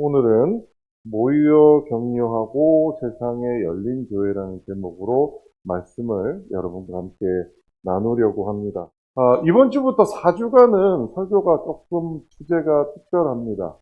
오늘은 모여 격려하고 세상에 열린 교회라는 제목으로 말씀을 여러분과 함께 나누려고 합니다. 이번 주부터 4주간은 설교가 조금 주제가 특별합니다.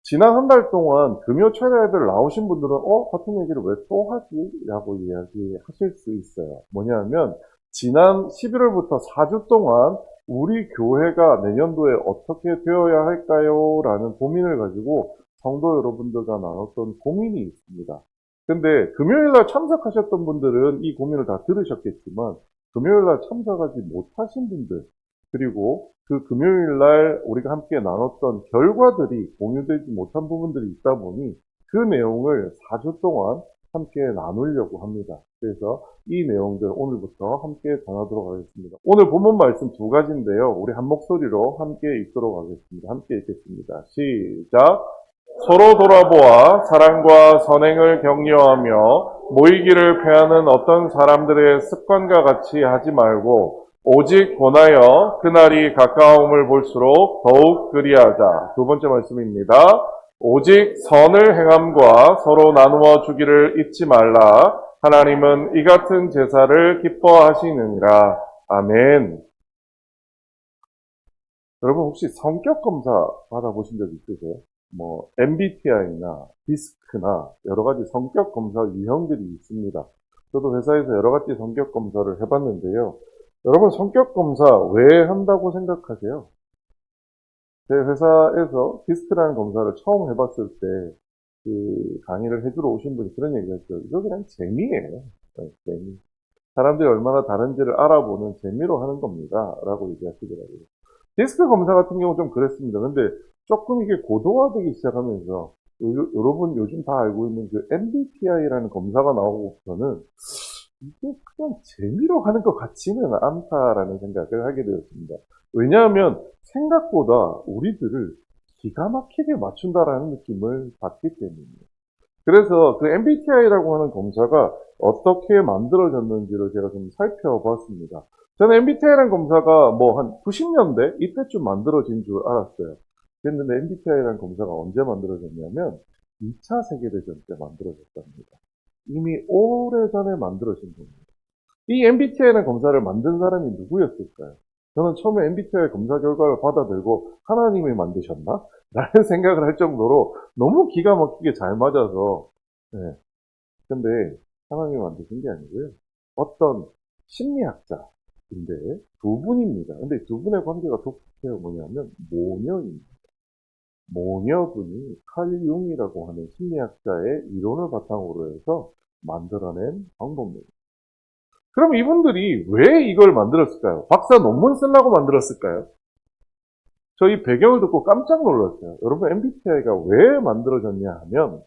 지난 한 달 동안 금요 철야예배를 나오신 분들은 같은 얘기를 왜 또 하지? 라고 이야기하실 수 있어요. 뭐냐면 지난 11월부터 4주 동안 우리 교회가 내년도에 어떻게 되어야 할까요? 라는 고민을 가지고 성도 여러분들과 나눴던 고민이 있습니다. 근데 금요일날 참석하셨던 분들은 이 고민을 다 들으셨겠지만 금요일날 참석하지 못하신 분들 그리고 그 금요일날 우리가 함께 나눴던 결과들이 공유되지 못한 부분들이 있다 보니 그 내용을 4주 동안 함께 나누려고 합니다. 그래서 이 내용들 오늘부터 함께 전하도록 하겠습니다. 오늘 본문 말씀 두 가지인데요. 우리 한 목소리로 함께 읽도록 하겠습니다. 함께 읽겠습니다. 시작! 서로 돌아보아 사랑과 선행을 격려하며 모이기를 패하는 어떤 사람들의 습관과 같이 하지 말고 오직 권하여 그날이 가까움을 볼수록 더욱 그리하자. 두 번째 말씀입니다. 오직 선을 행함과 서로 나누어 주기를 잊지 말라. 하나님은 이 같은 제사를 기뻐하시느니라. 아멘. 여러분 혹시 성격 검사 받아보신 적 있으세요? MBTI나 디스크나 여러 가지 성격 검사 유형들이 있습니다. 저도 회사에서 여러 가지 성격 검사를 해봤는데요. 여러분 성격 검사 왜 한다고 생각하세요? 제 회사에서 디스크라는 검사를 처음 해봤을 때 그 강의를 해주러 오신 분이 그런 얘기 했죠. 이거 그냥 재미예요. 재미. 사람들이 얼마나 다른지를 알아보는 재미로 하는 겁니다. 라고 얘기하시더라고요. 디스크 검사 같은 경우 좀 그랬습니다. 근데 조금 이게 고도화되기 시작하면서 여러분 요즘 다 알고 있는 그 MBTI라는 검사가 나오고부터는 이게 그냥 재미로 하는 것 같지는 않다라는 생각을 하게 되었습니다. 왜냐하면 생각보다 우리들을 기가 막히게 맞춘다라는 느낌을 받기 때문이에요. 그래서 그 MBTI라고 하는 검사가 어떻게 만들어졌는지를 제가 좀 살펴봤습니다. 저는 MBTI라는 검사가 한 90년대 이때쯤 만들어진 줄 알았어요. 그런데 MBTI라는 검사가 언제 만들어졌냐면 2차 세계대전 때 만들어졌답니다. 이미 오래전에 만들어진 겁니다. 이 MBTI라는 검사를 만든 사람이 누구였을까요? 저는 처음에 MBTI 검사 결과를 받아들고 하나님이 만드셨나? 라는 생각을 할 정도로 너무 기가 막히게 잘 맞아서 네. 근데 하나님이 만드신 게 아니고요. 어떤 심리학자인데 두 분입니다. 근데 두 분의 관계가 독특해요. 뭐냐면 모녀입니다. 모녀분이 칼 융이라고 하는 심리학자의 이론을 바탕으로 해서 만들어낸 방법입니다. 그럼 이분들이 왜 이걸 만들었을까요? 박사 논문 쓰려고 만들었을까요? 저희 배경을 듣고 깜짝 놀랐어요. 여러분 MBTI가 왜 만들어졌냐 하면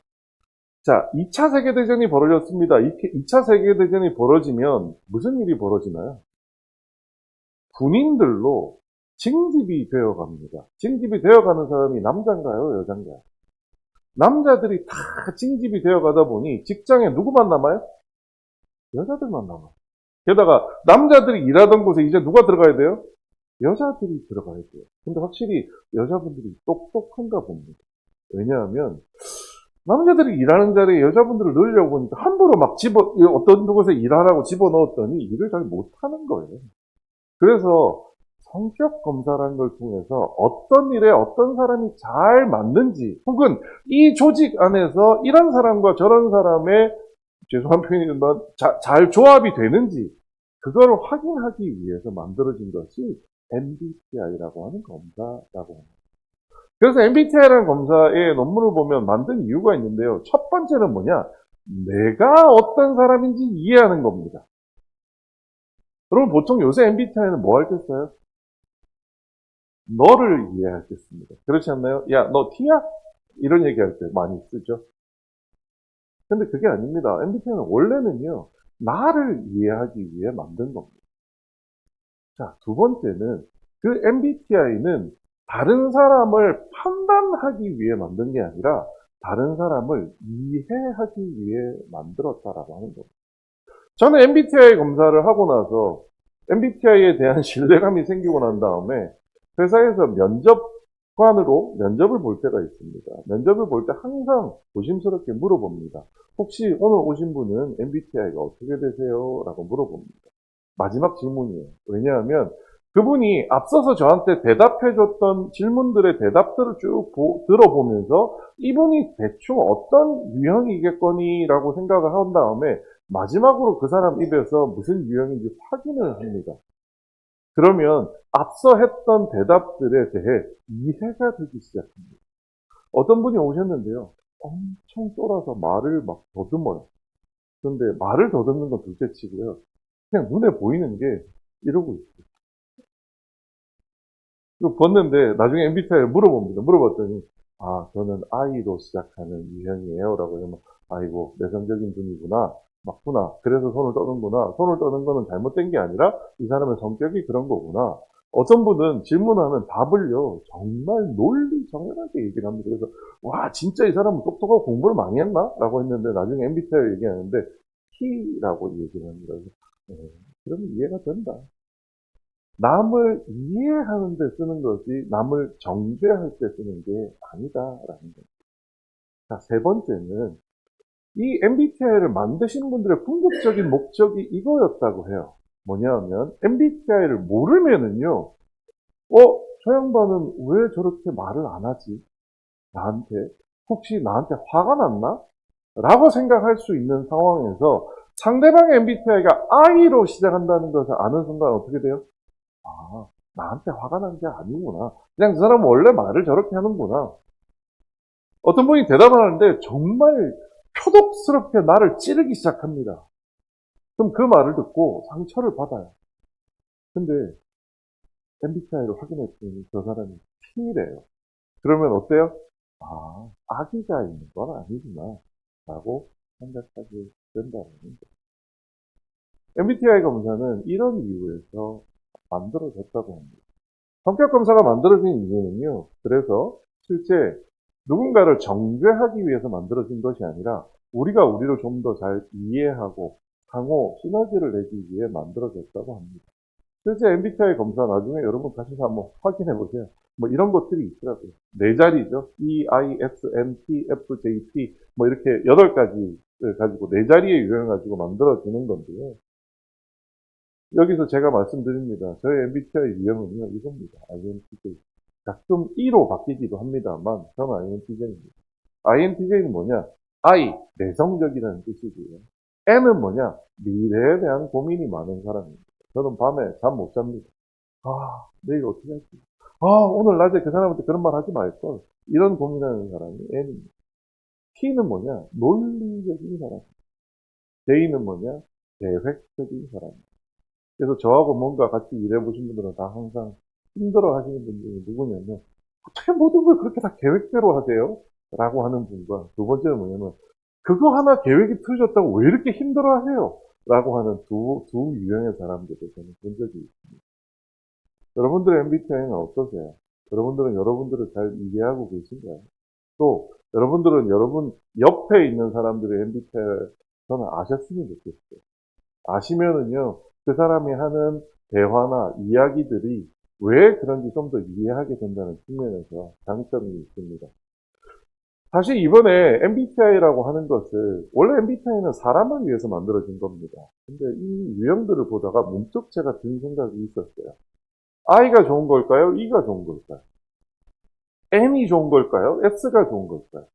자, 2차 세계대전이 벌어졌습니다. 2차 세계대전이 벌어지면 무슨 일이 벌어지나요? 군인들로 징집이 되어갑니다. 징집이 되어가는 사람이 남자인가요? 여자인가요? 남자들이 다 징집이 되어가다 보니 직장에 누구만 남아요? 여자들만 남아요. 게다가 남자들이 일하던 곳에 이제 누가 들어가야 돼요? 여자들이 들어가야 돼요. 근데 확실히 여자분들이 똑똑한가 봅니다. 왜냐하면 남자들이 일하는 자리에 여자분들을 넣으려고 보니까 함부로 막 어떤 곳에 일하라고 집어넣었더니 일을 잘 못하는 거예요. 그래서 성격 검사라는 걸 통해서 어떤 일에 어떤 사람이 잘 맞는지 혹은 이 조직 안에서 이런 사람과 저런 사람의 죄송한 표현이지만 잘 조합이 되는지 그걸 확인하기 위해서 만들어진 것이 MBTI라고 하는 검사라고 합니다. 그래서 MBTI라는 검사의 논문을 보면 만든 이유가 있는데요. 첫 번째는 뭐냐? 내가 어떤 사람인지 이해하는 겁니다. 여러분 보통 요새 MBTI는 뭐 할겠어요? 너를 이해하겠습니다. 그렇지 않나요? 야, 너 T야? 이런 얘기할 때 많이 쓰죠. 근데 그게 아닙니다. MBTI는 원래는요, 나를 이해하기 위해 만든 겁니다. 자, 두 번째는 그 MBTI는 다른 사람을 판단하기 위해 만든 게 아니라 다른 사람을 이해하기 위해 만들었다라고 하는 겁니다. 저는 MBTI 검사를 하고 나서 MBTI에 대한 신뢰감이 생기고 난 다음에 회사에서 면접 객관으로 면접을 볼 때가 있습니다. 면접을 볼 때 항상 조심스럽게 물어봅니다. 혹시 오늘 오신 분은 MBTI가 어떻게 되세요? 라고 물어봅니다. 마지막 질문이에요. 왜냐하면 그분이 앞서서 저한테 대답해줬던 질문들의 대답들을 쭉 들어보면서 이분이 대충 어떤 유형이겠거니라고 생각을 한 다음에 마지막으로 그 사람 입에서 무슨 유형인지 확인을 합니다. 그러면 앞서 했던 대답들에 대해 이해가 되기 시작합니다. 어떤 분이 오셨는데요. 엄청 쫄아서 말을 막 더듬어요. 그런데 말을 더듬는 건 둘째 치고요. 그냥 눈에 보이는 게 이러고 있어요. 그리고 봤는데 나중에 MBTI를 물어봅니다. 물어봤더니 저는 I로 시작하는 유형이에요. 라고 하면 아이고 내성적인 분이구나. 맞구나. 그래서 손을 떠는구나. 손을 떠는 거는 잘못된 게 아니라 이 사람의 성격이 그런 거구나. 어떤 분은 질문하면 답을요 정말 논리정연하게 얘기를 합니다. 그래서 와 진짜 이 사람은 똑똑하고 공부를 많이 했나? 라고 했는데 나중에 MBTI를 얘기하는데 T라고 얘기를 합니다. 그래서 그러면 이해가 된다. 남을 이해하는 데 쓰는 것이 남을 정죄할 때 쓰는 게 아니다라는 거죠. 자, 세 번째는 이 MBTI를 만드신 분들의 궁극적인 목적이 이거였다고 해요. 뭐냐면 MBTI를 모르면은요, 저 양반은 왜 저렇게 말을 안 하지? 나한테? 혹시 나한테 화가 났나? 라고 생각할 수 있는 상황에서 상대방의 MBTI가 I로 시작한다는 것을 아는 순간 어떻게 돼요? 나한테 화가 난 게 아니구나. 그냥 그 사람은 원래 말을 저렇게 하는구나. 어떤 분이 대답을 하는데 정말 표독스럽게 나를 찌르기 시작합니다. 그럼 그 말을 듣고 상처를 받아요. 근데 MBTI를 확인했더니 저 사람이 T래요. 그러면 어때요? 악의가 있는 건 아니구나. 라고 생각하게 된다는 거죠. MBTI 검사는 이런 이유에서 만들어졌다고 합니다. 성격 검사가 만들어진 이유는요. 그래서 실제 누군가를 정죄하기 위해서 만들어진 것이 아니라 우리가 우리를 좀 더 잘 이해하고 상호 시너지를 내기 위해 만들어졌다고 합니다. 실제 MBTI 검사 나중에 여러분 가셔서 한번 확인해 보세요. 뭐 이런 것들이 있더라고요. 네 자리죠. E, I, S, N, T, F, J, P 뭐 이렇게 8가지를 가지고 네 자리의 유형을 가지고 만들어지는 건데요. 여기서 제가 말씀드립니다. 저의 MBTI 유형은요, 이겁니다. INTJ. 가끔 E로 바뀌기도 합니다만, 저는 INTJ입니다. INTJ는 뭐냐? I, 내성적이라는 뜻이고요. N은 뭐냐? 미래에 대한 고민이 많은 사람입니다. 저는 밤에 잠 못 잡니다. 내일 어떻게 할지. 오늘 낮에 그 사람한테 그런 말 하지 말걸. 이런 고민하는 사람이 N입니다. T는 뭐냐? 논리적인 사람. J는 뭐냐? 계획적인 사람입니다. 그래서 저하고 뭔가 같이 일해보신 분들은 다 항상 힘들어 하시는 분들이 누구냐면, 어떻게 모든 걸 그렇게 다 계획대로 하세요? 라고 하는 분과, 두 번째는 뭐냐면, 그거 하나 계획이 틀어졌다고 왜 이렇게 힘들어 하세요? 라고 하는 두 유형의 사람들을 저는 본 적이 있습니다. 여러분들의 MBTI는 어떠세요? 여러분들은 여러분들을 잘 이해하고 계신가요? 또, 여러분들은 여러분 옆에 있는 사람들의 MBTI를 저는 아셨으면 좋겠어요. 아시면은요, 그 사람이 하는 대화나 이야기들이 왜 그런지 좀 더 이해하게 된다는 측면에서 장점이 있습니다. 사실 이번에 MBTI라고 하는 것을, 원래 MBTI는 사람을 위해서 만들어진 겁니다. 근데 이 유형들을 보다가 문득 제가 든 생각이 있었어요. I가 좋은 걸까요? E가 좋은 걸까요? N이 좋은 걸까요? S가 좋은 걸까요?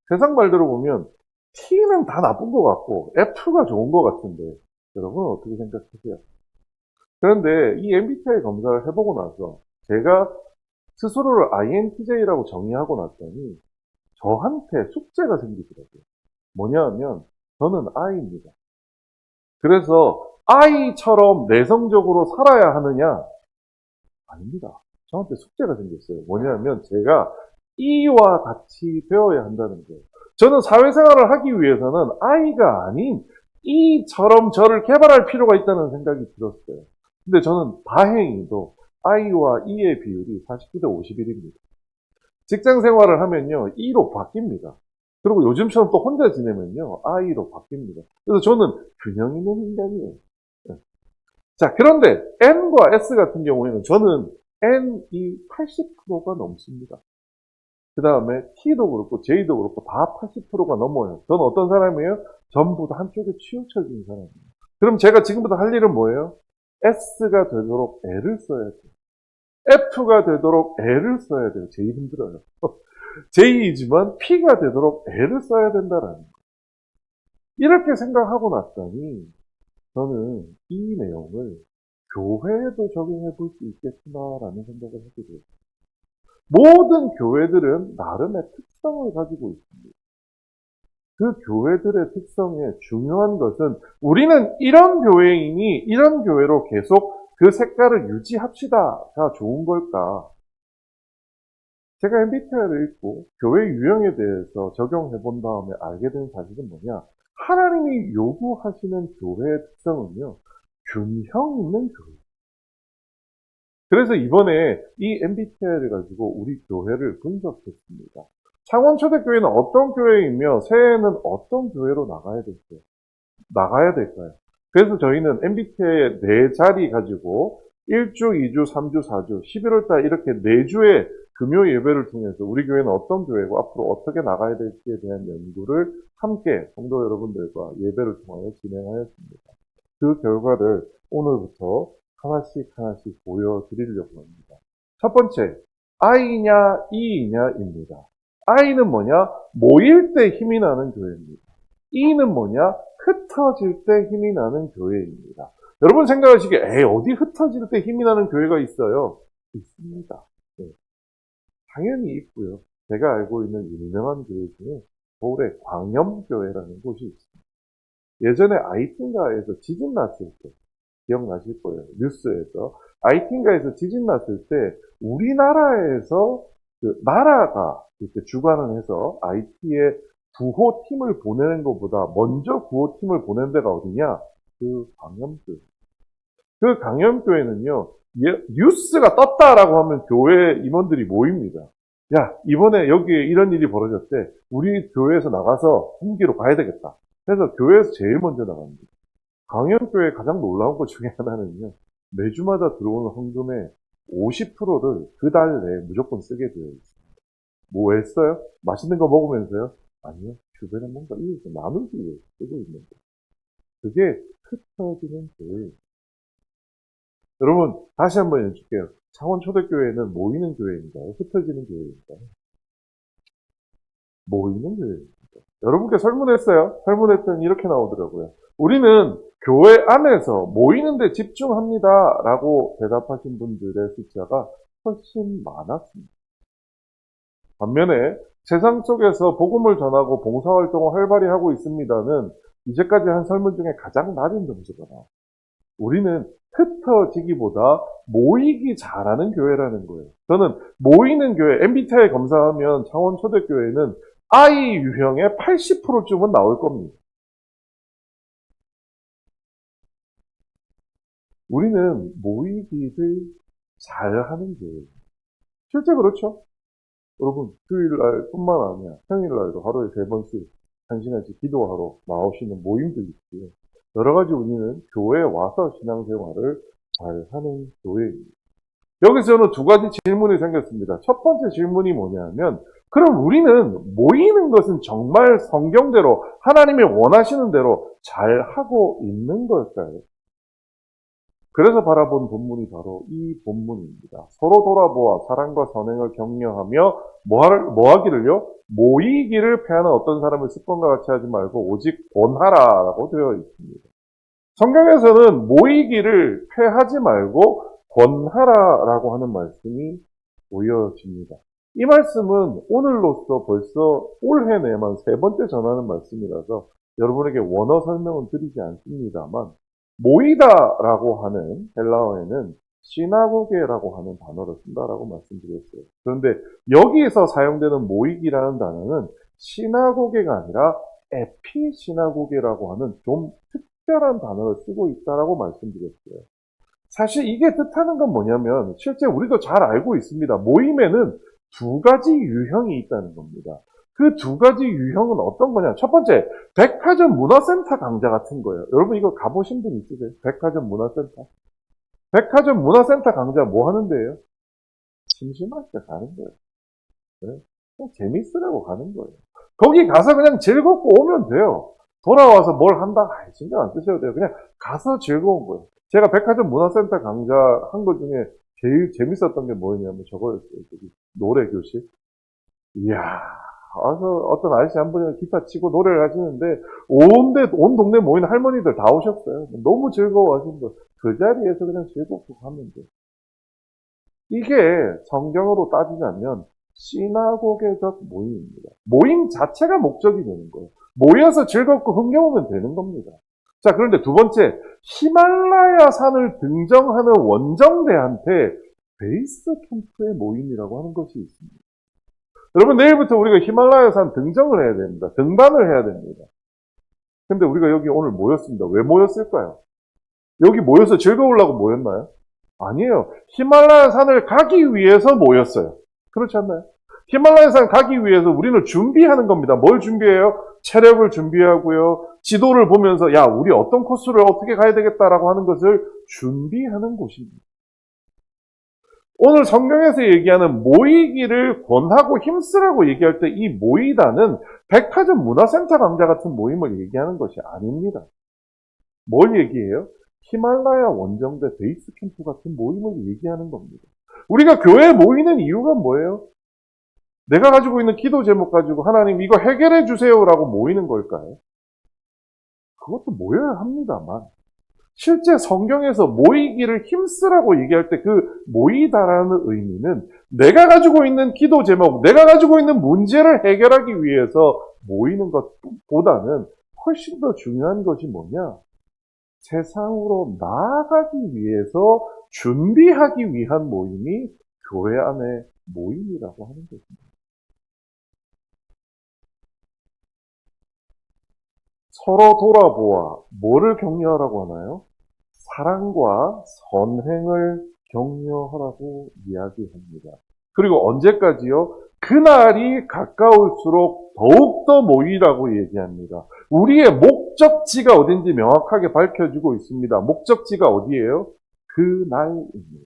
세상 말대로 보면 T는 다 나쁜 것 같고 F가 좋은 것 같은데 여러분은 어떻게 생각하세요? 그런데 이 MBTI 검사를 해보고 나서 제가 스스로를 INTJ라고 정의하고 났더니 저한테 숙제가 생기더라고요. 뭐냐면 저는 I입니다. 그래서 I처럼 내성적으로 살아야 하느냐? 아닙니다. 저한테 숙제가 생겼어요. 뭐냐면 제가 E와 같이 되어야 한다는 거예요. 저는 사회생활을 하기 위해서는 I가 아닌 E처럼 저를 개발할 필요가 있다는 생각이 들었어요. 근데 저는 다행히도 I와 E의 비율이 49대 51입니다. 직장 생활을 하면요, E로 바뀝니다. 그리고 요즘처럼 또 혼자 지내면요, I로 바뀝니다. 그래서 저는 균형 있는 인간이에요. 자, 그런데 N과 S 같은 경우에는 저는 N이 80%가 넘습니다. 그 다음에 T도 그렇고 J도 그렇고 다 80%가 넘어요. 저는 어떤 사람이에요? 전부 다 한쪽에 치우쳐진 사람이에요. 그럼 제가 지금부터 할 일은 뭐예요? S가 되도록 애를 써야 돼요. F가 되도록 애를 써야 돼요. 제일 힘들어요. J이지만 P가 되도록 애를 써야 된다라는 거예요. 이렇게 생각하고 났더니 저는 이 내용을 교회에도 적용해 볼 수 있겠구나라는 생각을 하게 돼요. 모든 교회들은 나름의 특성을 가지고 있습니다. 그 교회들의 특성에 중요한 것은 우리는 이런 교회이니 이런 교회로 계속 그 색깔을 유지합시다가 좋은 걸까? 제가 MBTI를 읽고 교회 유형에 대해서 적용해 본 다음에 알게 된 사실은 뭐냐? 하나님이 요구하시는 교회의 특성은요, 균형 있는 교회. 그래서 이번에 이 MBTI를 가지고 우리 교회를 분석했습니다. 창원초대교회는 어떤 교회이며 새해에는 어떤 교회로 나가야 될까요? 그래서 저희는 MBTI의 4자리 가지고 1주, 2주, 3주, 4주, 11월달 이렇게 4주의 금요 예배를 통해서 우리 교회는 어떤 교회고 앞으로 어떻게 나가야 될지에 대한 연구를 함께 성도 여러분들과 예배를 통하여 진행하였습니다. 그 결과를 오늘부터 하나씩 보여드리려고 합니다. 첫 번째, I냐 E냐입니다. I는 뭐냐? 모일 때 힘이 나는 교회입니다. E는 뭐냐? 흩어질 때 힘이 나는 교회입니다. 여러분 생각하시기에 에이 어디 흩어질 때 힘이 나는 교회가 있어요? 있습니다. 네. 당연히 있고요. 제가 알고 있는 유명한 교회 중에 서울의 광염교회라는 곳이 있습니다. 예전에 아이틴가에서 지진 났을 때 기억나실 거예요. 뉴스에서 아이틴가에서 지진 났을 때 우리나라에서 그 나라가 이렇게 주관을 해서 IT에 구호팀을 보내는 것보다 먼저 구호팀을 보낸 데가 어디냐? 그 광염교회. 그 광염교회는요, 뉴스가 떴다라고 하면 교회 임원들이 모입니다. 야, 이번에 여기에 이런 일이 벌어졌대. 우리 교회에서 나가서 홈기로 가야 되겠다. 그래서 교회에서 제일 먼저 나갑니다. 광염교회 가장 놀라운 것 중에 하나는요, 매주마다 들어오는 헌금의 50%를 그 달 내에 무조건 쓰게 되어 있습니다. 뭐 했어요? 맛있는 거 먹으면서요? 아니요. 주변에 뭔가 이웃에 나누기 위해서 쓰고 있는 거예요. 그게 흩어지는 교회예요. 여러분, 다시 한번 여쭐게요. 창원초대교회는 모이는 교회인가요? 흩어지는 교회인가요? 모이는 교회입니다. 여러분께 설문했어요. 설문했더니 이렇게 나오더라고요. 우리는 교회 안에서 모이는 데 집중합니다. 라고 대답하신 분들의 숫자가 훨씬 많았습니다. 반면에 세상 속에서 복음을 전하고 봉사활동을 활발히 하고 있습니다는 이제까지 한 설문 중에 가장 낮은 점수가 나와요. 우리는 흩어지기보다 모이기 잘하는 교회라는 거예요. 저는 모이는 교회, MBTI 검사하면 창원초대교회는 I 유형의 80%쯤은 나올 겁니다. 우리는 모이기를 잘하는 교회예요. 실제 그렇죠? 여러분, 주일날 뿐만 아니라 평일날도 하루에 3번씩 1시간씩 기도하러 나오시는 모임들이 있고요. 여러 가지 우리는 교회에 와서 신앙생활을 잘하는 교회입니다. 여기서 저는 2가지 질문이 생겼습니다. 첫 번째 질문이 뭐냐면, 그럼 우리는 모이는 것은 정말 성경대로 하나님이 원하시는 대로 잘하고 있는 걸까요? 그래서 바라본 본문이 바로 이 본문입니다. 서로 돌아보아 사랑과 선행을 격려하며 뭐 하기를요? 모이기를 패하는 어떤 사람을 습관과 같이 하지 말고 오직 권하라라고 되어 있습니다. 성경에서는 모이기를 패하지 말고 권하라라고 하는 말씀이 보여집니다. 이 말씀은 오늘로써 벌써 올해 내만 3번째 전하는 말씀이라서 여러분에게 원어 설명은 드리지 않습니다만 모이다라고 하는 헬라어에는 시나고게라고 하는 단어를 쓴다라고 말씀드렸어요. 그런데 여기에서 사용되는 모이기라는 단어는 시나고게가 아니라 에피시나고게라고 하는 좀 특별한 단어를 쓰고 있다라고 말씀드렸어요. 사실 이게 뜻하는 건 뭐냐면 실제 우리도 잘 알고 있습니다. 모임에는 2가지 유형이 있다는 겁니다. 그 2가지 유형은 어떤 거냐? 첫 번째, 백화점 문화센터 강좌 같은 거예요. 여러분 이거 가보신 분 있으세요? 백화점 문화센터? 백화점 문화센터 강좌 뭐 하는데요? 심심할 때 가는 거예요. 네? 그냥 재밌으라고 가는 거예요. 거기 가서 그냥 즐겁고 오면 돼요. 돌아와서 뭘 한다? 신경 안 쓰셔도 돼요. 그냥 가서 즐거운 거예요. 제가 백화점 문화센터 강좌한 것 중에 제일 재밌었던 게 뭐였냐면 저거였어요. 노래 교실. 이야, 와서 어떤 아저씨 한 분이 기타 치고 노래를 하시는데 온 동네 모이는 할머니들 다 오셨어요. 너무 즐거워하시는 거예요. 그 자리에서 그냥 즐겁고 가면 돼요. 이게 성경으로 따지자면 시나고게적 모임입니다. 모임 자체가 목적이 되는 거예요. 모여서 즐겁고 흥겨우면 되는 겁니다. 자, 그런데 두 번째, 히말라야 산을 등정하는 원정대한테 베이스 캠프의 모임이라고 하는 것이 있습니다. 여러분, 내일부터 우리가 히말라야 산 등정을 해야 됩니다. 등반을 해야 됩니다. 근데 우리가 여기 오늘 모였습니다. 왜 모였을까요? 여기 모여서 즐거우려고 모였나요? 아니에요. 히말라야 산을 가기 위해서 모였어요. 그렇지 않나요? 히말라야 산 가기 위해서 우리는 준비하는 겁니다. 뭘 준비해요? 체력을 준비하고요. 지도를 보면서 야, 우리 어떤 코스를 어떻게 가야 되겠다라고 하는 것을 준비하는 곳입니다. 오늘 성경에서 얘기하는 모이기를 권하고 힘쓰라고 얘기할 때 이 모이다는 백화점 문화센터 강좌 같은 모임을 얘기하는 것이 아닙니다. 뭘 얘기해요? 히말라야 원정대 베이스 캠프 같은 모임을 얘기하는 겁니다. 우리가 교회에 모이는 이유가 뭐예요? 내가 가지고 있는 기도 제목 가지고 하나님 이거 해결해 주세요라고 모이는 걸까요? 그것도 모여야 합니다만 실제 성경에서 모이기를 힘쓰라고 얘기할 때 그 모이다라는 의미는 내가 가지고 있는 기도 제목, 내가 가지고 있는 문제를 해결하기 위해서 모이는 것보다는 훨씬 더 중요한 것이 뭐냐? 세상으로 나아가기 위해서 준비하기 위한 모임이 교회 안에 모임이라고 하는 것입니다. 서로 돌아보아 뭐를 격려하라고 하나요? 사랑과 선행을 격려하라고 이야기합니다. 그리고 언제까지요? 그날이 가까울수록 더욱더 모이라고 얘기합니다. 우리의 목적지가 어딘지 명확하게 밝혀주고 있습니다. 목적지가 어디예요? 그날입니다.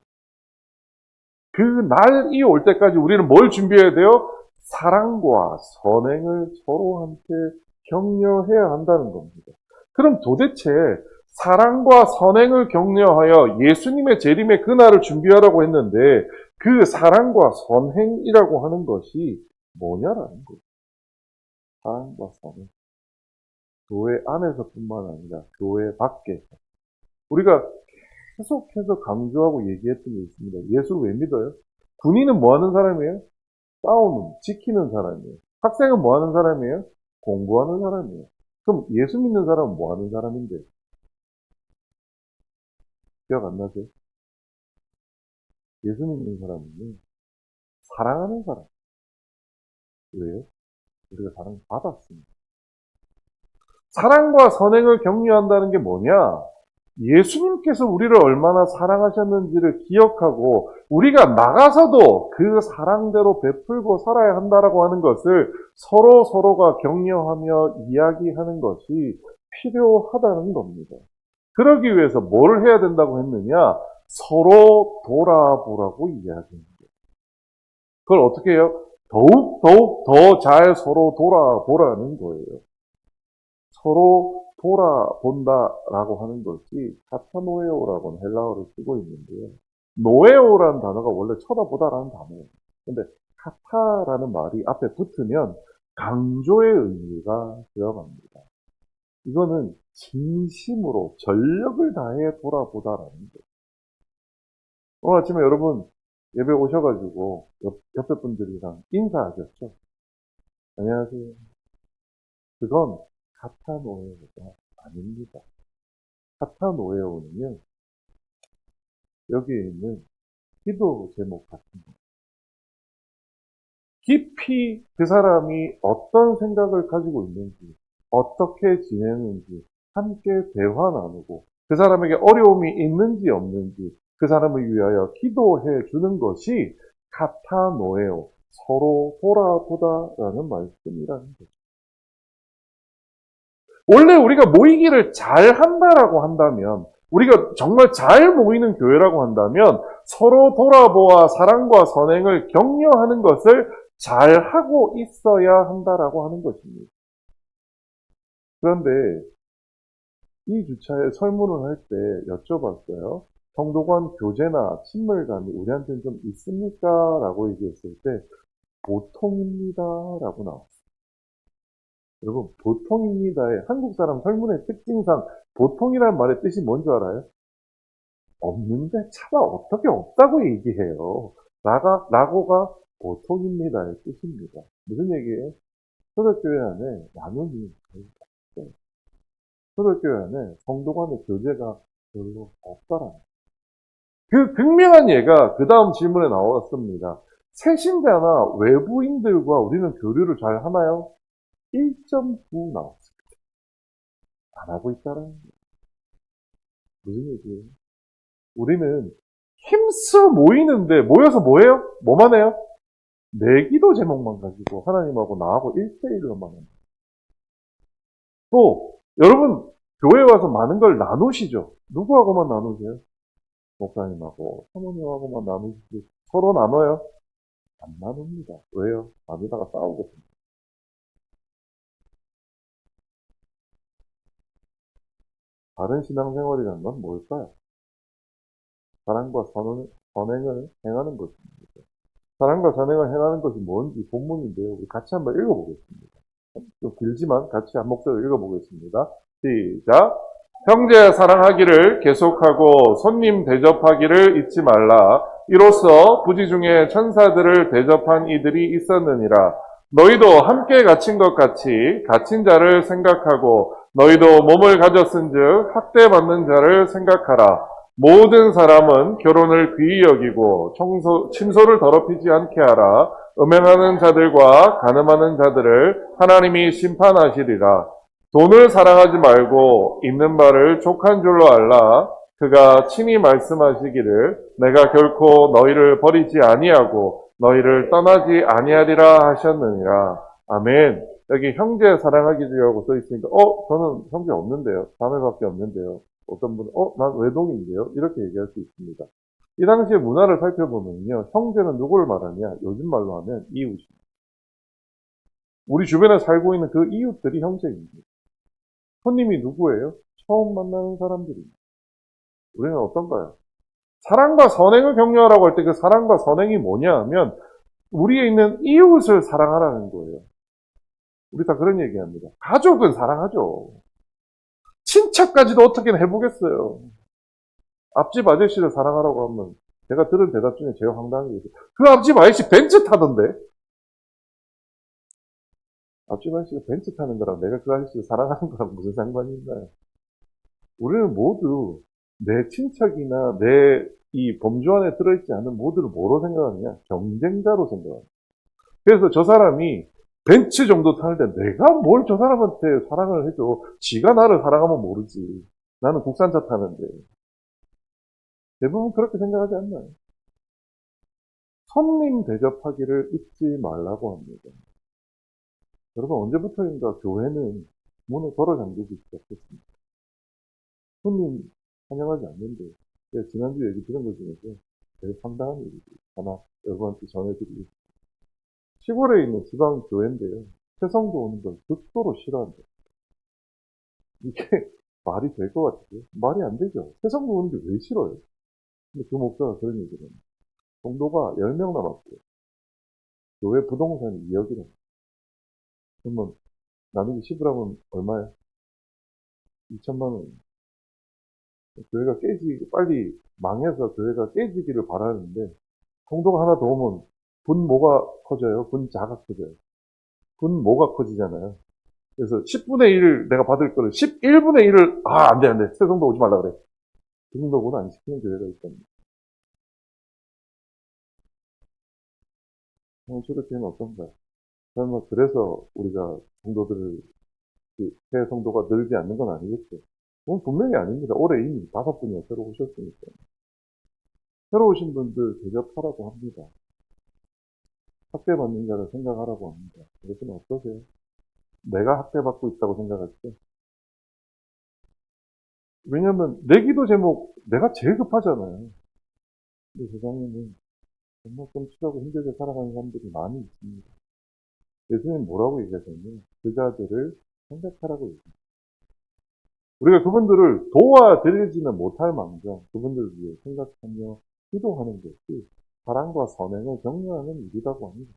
그날이 올 때까지 우리는 뭘 준비해야 돼요? 사랑과 선행을 서로한테 격려해야 한다는 겁니다. 그럼 도대체 사랑과 선행을 격려하여 예수님의 재림의 그날을 준비하라고 했는데 그 사랑과 선행이라고 하는 것이 뭐냐라는 거예요. 사랑과 선행. 교회 안에서뿐만 아니라 교회 밖에서. 우리가 계속해서 강조하고 얘기했던 게 있습니다. 예수 왜 믿어요? 군인은 뭐 하는 사람이에요? 싸우는, 지키는 사람이에요. 학생은 뭐 하는 사람이에요? 공부하는 사람이에요. 그럼 예수 믿는 사람은 뭐 하는 사람인데? 기억 안 나세요? 예수 믿는 사람은 사랑하는 사람. 왜요? 우리가 사랑을 받았습니다. 사랑과 선행을 격려한다는 게 뭐냐? 예수님께서 우리를 얼마나 사랑하셨는지를 기억하고 우리가 나가서도 그 사랑대로 베풀고 살아야 한다라고 하는 것을 서로가 격려하며 이야기하는 것이 필요하다는 겁니다. 그러기 위해서 뭘 해야 된다고 했느냐? 서로 돌아보라고 이야기합니다. 그걸 어떻게 해요? 더욱 더 잘 서로 돌아보라는 거예요. 서로 돌아본다라고 하는 것이 카타노에오라고 헬라어를 쓰고 있는데요. 노에오라는 단어가 원래 쳐다보다라는 단어예요. 근데 카타라는 말이 앞에 붙으면 강조의 의미가 들어갑니다. 이거는 진심으로 전력을 다해 돌아보다라는 거예요. 오늘 아침에 여러분 예배 오셔가지고 옆에 분들이랑 인사하셨죠? 안녕하세요. 그건 카타노에오가 아닙니다. 카타노에오는요, 여기에 있는 기도 제목 같은 거. 깊이 그 사람이 어떤 생각을 가지고 있는지, 어떻게 지내는지 함께 대화 나누고 그 사람에게 어려움이 있는지 없는지 그 사람을 위하여 기도해 주는 것이 카타노에오, 서로 돌아보다라는 말씀이라는 거죠. 원래 우리가 모이기를 잘 한다라고 한다면 우리가 정말 잘 모이는 교회라고 한다면 서로 돌아보아 사랑과 선행을 격려하는 것을 잘하고 있어야 한다라고 하는 것입니다. 그런데 이 주차에 설문을 할 때 여쭤봤어요. 성도간 교제나 친밀감이 우리한테는 좀 있습니까? 라고 얘기했을 때 보통입니다. 라고 나왔어요. 여러분, 보통입니다의 한국 사람 설문의 특징상 보통이라는 말의 뜻이 뭔지 알아요? 없는데 차마 어떻게 없다고 얘기해요. 라고가 보통입니다의 뜻입니다. 무슨 얘기예요? 초대교회 안에 나눔이 거의 없어요. 초대교회 안에 성도 간의 교제가 별로 없다라는 거예요. 그 극명한 예가 그 다음 질문에 나왔습니다. 새신자나 외부인들과 우리는 교류를 잘 하나요? 1.9 나왔습니다. 안 하고 있다는 거예요. 무슨 얘기예요? 우리는 힘써 모이는데 모여서 뭐해요? 뭐만 해요? 내 기도 제목만 가지고 하나님하고 나하고 1대1로만 합니다. 또 여러분 교회 와서 많은 걸 나누시죠? 누구하고만 나누세요? 목사님하고 사모님하고만 나누시지 서로 나눠요? 안 나눕니다. 왜요? 나누다가 싸우거든요. 다른 신앙생활이라는 건 뭘까요? 사랑과 선행을 행하는 것입니다. 사랑과 선행을 행하는 것이 뭔지 본문인데요. 우리 같이 한번 읽어보겠습니다. 좀 길지만 같이 한 목소리로 읽어보겠습니다. 시작! 형제 사랑하기를 계속하고 손님 대접하기를 잊지 말라. 이로써 부지 중에 천사들을 대접한 이들이 있었느니라. 너희도 함께 갇힌 것 같이 갇힌 자를 생각하고 너희도 몸을 가졌은즉 학대받는 자를 생각하라. 모든 사람은 결혼을 귀히 여기고 침소를 더럽히지 않게 하라. 음행하는 자들과 간음하는 자들을 하나님이 심판하시리라. 돈을 사랑하지 말고 있는 바를 족한 줄로 알라. 그가 친히 말씀하시기를 내가 결코 너희를 버리지 아니하고 너희를 떠나지 아니하리라 하셨느니라. 아멘. 여기 형제 사랑하기 주라고 써 있으니까 저는 형제 없는데요. 자매밖에 없는데요. 어떤 분은 난 외동인데요. 이렇게 얘기할 수 있습니다. 이 당시의 문화를 살펴보면요. 형제는 누구를 말하냐? 요즘 말로 하면 이웃입니다. 우리 주변에 살고 있는 그 이웃들이 형제입니다. 손님이 누구예요? 처음 만나는 사람들입니다. 우리는 어떤가요? 사랑과 선행을 격려하라고 할 때 그 사랑과 선행이 뭐냐 하면 우리에 있는 이웃을 사랑하라는 거예요. 우리 다 그런 얘기합니다. 가족은 사랑하죠. 친척까지도 어떻게든 해보겠어요. 앞집 아저씨를 사랑하라고 하면 제가 들은 대답 중에 제일 황당한 게 있어요. 그 앞집 아저씨 벤츠 타던데? 앞집 아저씨가 벤츠 타는 거랑 내가 그 아저씨를 사랑하는 거랑 무슨 상관이 있나요? 우리는 모두 내 친척이나 내 이 범주 안에 들어있지 않은 모두를 뭐로 생각하느냐? 경쟁자로 생각합니다. 그래서 저 사람이 벤츠 정도 타는데 내가 뭘 저 사람한테 사랑을 해줘. 지가 나를 사랑하면 모르지. 나는 국산차 타는데. 대부분 그렇게 생각하지 않나요? 손님 대접하기를 잊지 말라고 합니다. 여러분 언제부터인가 교회는 문을 걸어 잠그기 시작했습니다. 손님 환영하지 않는데 지난주 얘기 들은 것 중에서 제일 상당한 얘기죠. 하나 여러분한테 전해드리겠습니다. 시골에 있는 지방 교회인데요. 새성도 오는 걸 극도로 싫어한다. 이게 말이 될 것 같아요? 말이 안 되죠. 새성도 오는 게 왜 싫어요? 근데 그 목사가 그런 얘기를 합니다. 성도가 10명 남았고요. 교회 부동산이 2억이랍니다. 그러면 나누기 10을 하면 얼마예요? 2천만 원. 교회가 빨리 망해서 교회가 깨지기를 바라는데, 성도가 하나 더 오면 분모가 커져요? 분자가 커져요? 분모가 커지잖아요. 그래서 10분의 1을 내가 받을 거를 11분의 1을, 안 돼, 안 돼. 새 성도 오지 말라 그래. 그 정도고는 안 시키는 교회가 있답니다. 초대교회는 어떤가요? 설마 그래서 우리가 성도들을, 새 성도가 늘지 않는 건 아니겠죠? 그건 분명히 아닙니다. 올해 이미 5분이나 새로 오셨으니까. 새로 오신 분들 대접하라고 합니다. 학대받는 자를 생각하라고 합니다. 여러분 어떠세요? 내가 학대받고 있다고 생각할 때 왜냐면 내 기도 제목 내가 제일 급하잖아요. 근데 세상에는 정말 끔찍하고 힘들게 살아가는 사람들이 많이 있습니다. 예수님 뭐라고 얘기하셨냐면 그 자들을 생각하라고 얘기합니다. 우리가 그분들을 도와드리지는 못할 망정 그분들을 위해 생각하며 기도하는 것이 사랑과 선행을 격려하는 일이라고 합니다.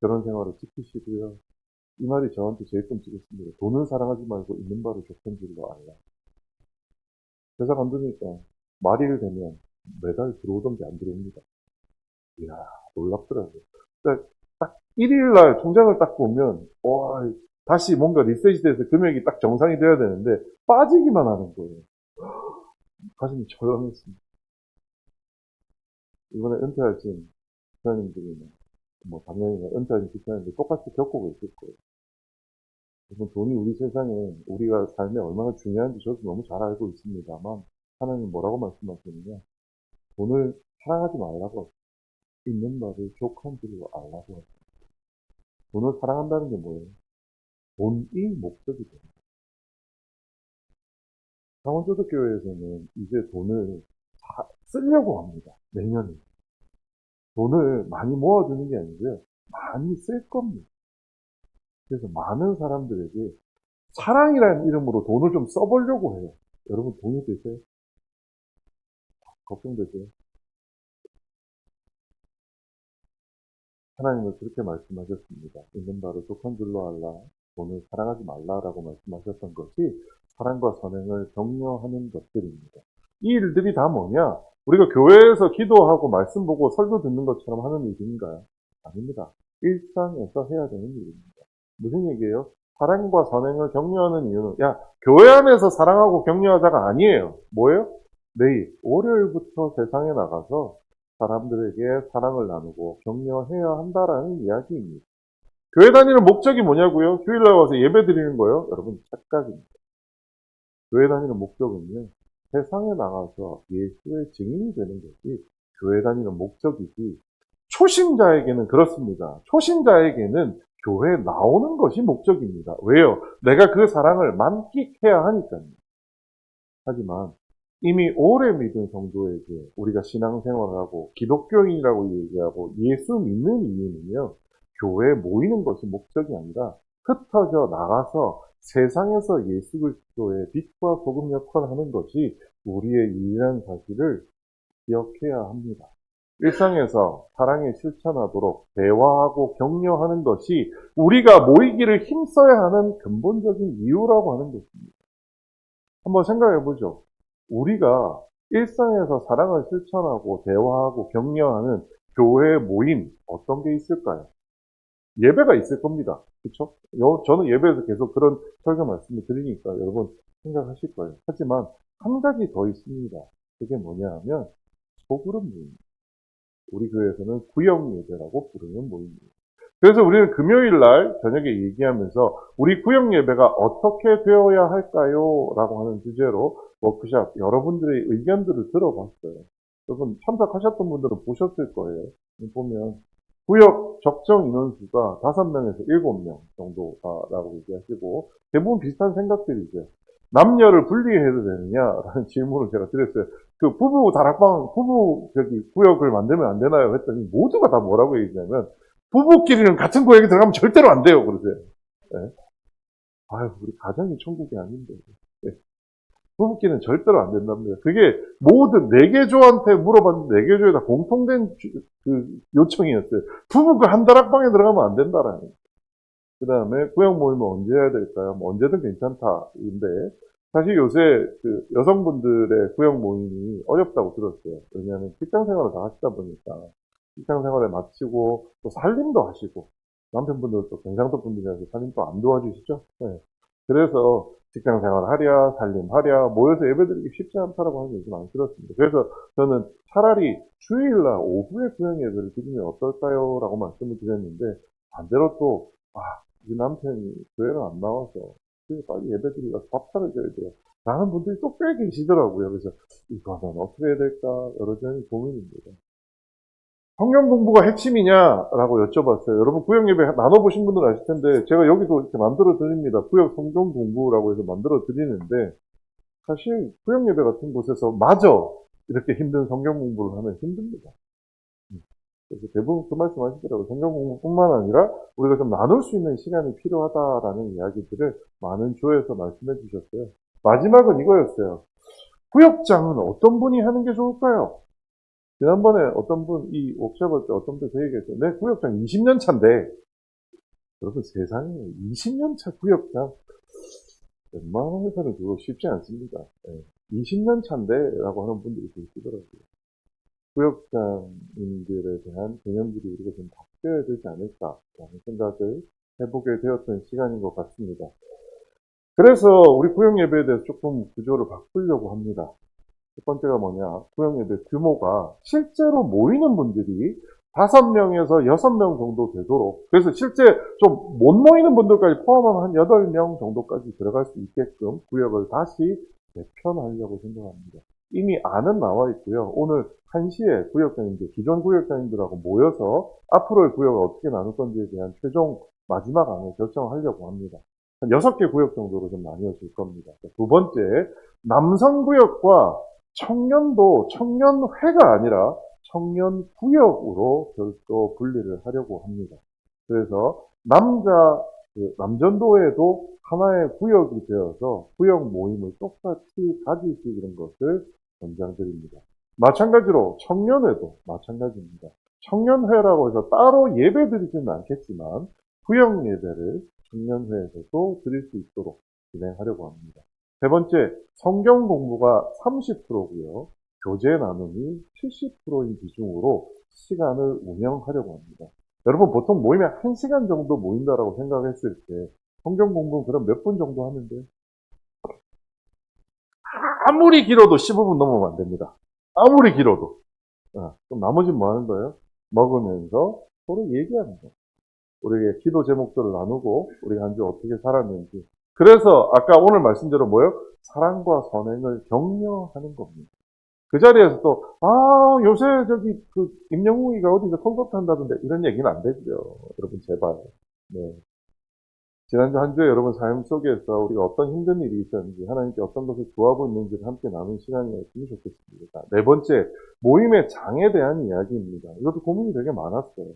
결혼 생활을 지키시고요. 이 말이 저한테 제일 끔찍했습니다. 돈을 사랑하지 말고 있는 바를 족한 줄로 알라. 회사 관두니까 말일 되면 매달 들어오던 게 안 들어옵니다. 이야, 놀랍더라고요. 그러니까 딱 1일날 통장을 딱 보면, 와, 다시 뭔가 리셋이 돼서 금액이 딱 정상이 돼야 되는데, 빠지기만 하는 거예요. 가슴이 철렁했습니다. 이번에 은퇴하신 집사님들이나, 뭐, 당연히 은퇴하신 집사님들 똑같이 겪고 있을 거예요. 그래서 돈이 우리 세상에, 우리가 삶에 얼마나 중요한지 저도 너무 잘 알고 있습니다만, 하나님 뭐라고 말씀하시느냐. 돈을 사랑하지 말라고, 있는 바를 족한 줄로 알라고. 돈을 사랑한다는 게 뭐예요? 돈이 목적이 됩니다. 강원초등교회에서는 이제 돈을 쓰려고 합니다. 내년에. 돈을 많이 모아두는 게 아니고요. 많이 쓸 겁니다. 그래서 많은 사람들에게 사랑이라는 이름으로 돈을 좀 써보려고 해요. 여러분 돈이 되세요? 걱정되세요? 하나님은 그렇게 말씀하셨습니다. 있는 바로 족한 줄로 알라. 돈을 사랑하지 말라라고 말씀하셨던 것이 사랑과 선행을 격려하는 것들입니다. 이 일들이 다 뭐냐? 우리가 교회에서 기도하고 말씀 보고 설교 듣는 것처럼 하는 일인가요? 아닙니다. 일상에서 해야 되는 일입니다. 무슨 얘기예요? 사랑과 선행을 격려하는 이유는 교회 안에서 사랑하고 격려하자가 아니에요. 뭐예요? 내일 월요일부터 세상에 나가서 사람들에게 사랑을 나누고 격려해야 한다라는 이야기입니다. 교회 다니는 목적이 뭐냐고요? 휴일날 와서 예배 드리는 거요? 여러분 착각입니다. 교회 다니는 목적은요. 세상에 나가서 예수의 증인이 되는 것이 교회 다니는 목적이지 초신자에게는 그렇습니다. 초신자에게는 교회에 나오는 것이 목적입니다. 왜요? 내가 그 사랑을 만끽해야 하니까요. 하지만 이미 오래 믿은 성도에게 우리가 신앙생활을 하고 기독교인이라고 얘기하고 예수 믿는 이유는요. 교회에 모이는 것이 목적이 아니라 흩어져 나가서 세상에서 예수 그리스도의 빛과 소금 역할을 하는 것이 우리의 유일한 사실을 기억해야 합니다. 일상에서 사랑에 실천하도록 대화하고 격려하는 것이 우리가 모이기를 힘써야 하는 근본적인 이유라고 하는 것입니다. 한번 생각해 보죠. 우리가 일상에서 사랑을 실천하고 대화하고 격려하는 교회 모임 어떤 게 있을까요? 예배가 있을 겁니다. 그렇죠? 저는 예배에서 계속 그런 설교 말씀을 드리니까 여러분 생각하실 거예요. 하지만 한 가지 더 있습니다. 그게 뭐냐 하면 소그룹 모임입니다. 우리 교회에서는 구역 예배라고 부르는 모임입니다. 그래서 우리는 금요일 날 저녁에 얘기하면서 우리 구역 예배가 어떻게 되어야 할까요? 라고 하는 주제로 워크샵 여러분들의 의견들을 들어봤어요. 여러분 참석하셨던 분들은 보셨을 거예요. 보면 구역 적정 인원수가 5명에서 7명 정도다라고 얘기하시고 대부분 비슷한 생각들이죠. 남녀를 분리해도 되느냐라는 질문을 제가 드렸어요. 그 부부 다락방, 구역을 만들면 안 되나요? 했더니 모두가 다 뭐라고 얘기냐면 부부끼리는 같은 구역에 들어가면 절대로 안 돼요. 그러세요. 네. 아유, 우리 가정이 천국이 아닌데. 네. 부부끼리는 절대로 안 된답니다. 그게 모든 4개조한테 물어봤는데 4개조에 다 공통된 요청이었어요. 부부가 한 다락방에 들어가면 안 된다라는. 그 다음에 구역 모임은 언제 해야 될까요? 뭐 언제든 괜찮다인데 사실 요새 그 여성분들의 구역 모임이 어렵다고 들었어요. 왜냐하면 직장 생활을 다 하시다 보니까 직장 생활을 마치고 또 살림도 하시고 남편분들도 경상도 분들이라서 살림도 안 도와주시죠. 네. 그래서 직장 생활 하랴 살림하랴 모여서 예배드리기 쉽지 않다라고 하는 얘기 많이 들었습니다. 그래서 저는 차라리 주일날 오후에 구역 예배를 드리면 어떨까요? 라고 말씀을 드렸는데 반대로 또 우리 남편이 교회를 안 나와서 빨리 예배드리고 가서 밥 차려줘야 돼요. 라는 분들이 또 꽤 계시더라고요. 그래서 이거는 어떻게 해야 될까 여러저러 고민입니다. 성경 공부가 핵심이냐라고 여쭤봤어요. 여러분 구역 예배 나눠보신 분들은 아실 텐데 제가 여기도 이렇게 만들어 드립니다. 구역 성경 공부라고 해서 만들어 드리는데 사실 구역예배 같은 곳에서 마저 이렇게 힘든 성경 공부를 하면 힘듭니다. 그래서 대부분 그 말씀 하시더라고요. 성경 공부뿐만 아니라 우리가 좀 나눌 수 있는 시간이 필요하다라는 이야기들을 많은 조에서 말씀해 주셨어요. 마지막은 이거였어요. 구역장은 어떤 분이 하는 게 좋을까요? 지난번에 어떤 분, 이 옥샵할 때 어떤 분이 그 얘기했어요. 내 구역장 20년 차인데, 여러분 세상에 20년 차 구역장, 웬만한 회사는 그거 쉽지 않습니다. 20년 차인데, 라고 하는 분들이 계시더라고요. 구역장님들에 대한 개념들이 우리가 좀 바뀌어야 되지 않을까라는 생각을 해보게 되었던 시간인 것 같습니다. 그래서 우리 구역예배에 대해서 조금 구조를 바꾸려고 합니다. 첫 번째가 뭐냐, 구역예배 규모가 실제로 모이는 분들이 5명에서 6명 정도 되도록, 그래서 실제 좀 못 모이는 분들까지 포함하면 한 8명 정도까지 들어갈 수 있게끔 구역을 다시 개편하려고 생각합니다. 이미 안은 나와 있고요. 오늘 1시에 구역장님들, 기존 구역장님들하고 모여서 앞으로의 구역을 어떻게 나눌 건지에 대한 최종 마지막 안을 결정하려고 합니다. 한 6개 구역 정도로 좀 나뉘어질 겁니다. 두 번째, 남성구역과 청년도 청년회가 아니라 청년구역으로 별도 분리를 하려고 합니다. 그래서 남전도에도 하나의 구역이 되어서 구역 모임을 똑같이 가질 수 있는 것을 권장드립니다. 마찬가지로 청년회도 마찬가지입니다. 청년회라고 해서 따로 예배 드리지는 않겠지만 구역 예배를 청년회에서도 드릴 수 있도록 진행하려고 합니다. 세 번째, 성경 공부가 30%고요. 교재 나눔이 70%인 비중으로 시간을 운영하려고 합니다. 여러분 보통 모이면 1시간 정도 모인다라고 생각했을 때 성경 공부는 그럼 몇 분 정도 하면 돼요? 아무리 길어도 15분 넘으면 안 됩니다. 아무리 길어도. 그럼 나머지는 뭐 하는 거예요? 먹으면서 서로 얘기하는 거예요. 우리의 기도 제목들을 나누고 우리가 한 주 어떻게 살았는지. 그래서 아까 오늘 말씀대로 뭐예요? 사랑과 선행을 격려하는 겁니다. 그 자리에서 또 요새 저기 임영웅이가 어디서 콘서트 한다던데 이런 얘기는 안 되죠. 여러분 제발. 네. 지난주 한 주에 여러분 삶 속에서 우리가 어떤 힘든 일이 있었는지 하나님께 어떤 것을 구하고 있는지를 함께 나눈 시간이었으면 좋겠습니다. 네 번째, 모임의 장에 대한 이야기입니다. 이것도 고민이 되게 많았어요.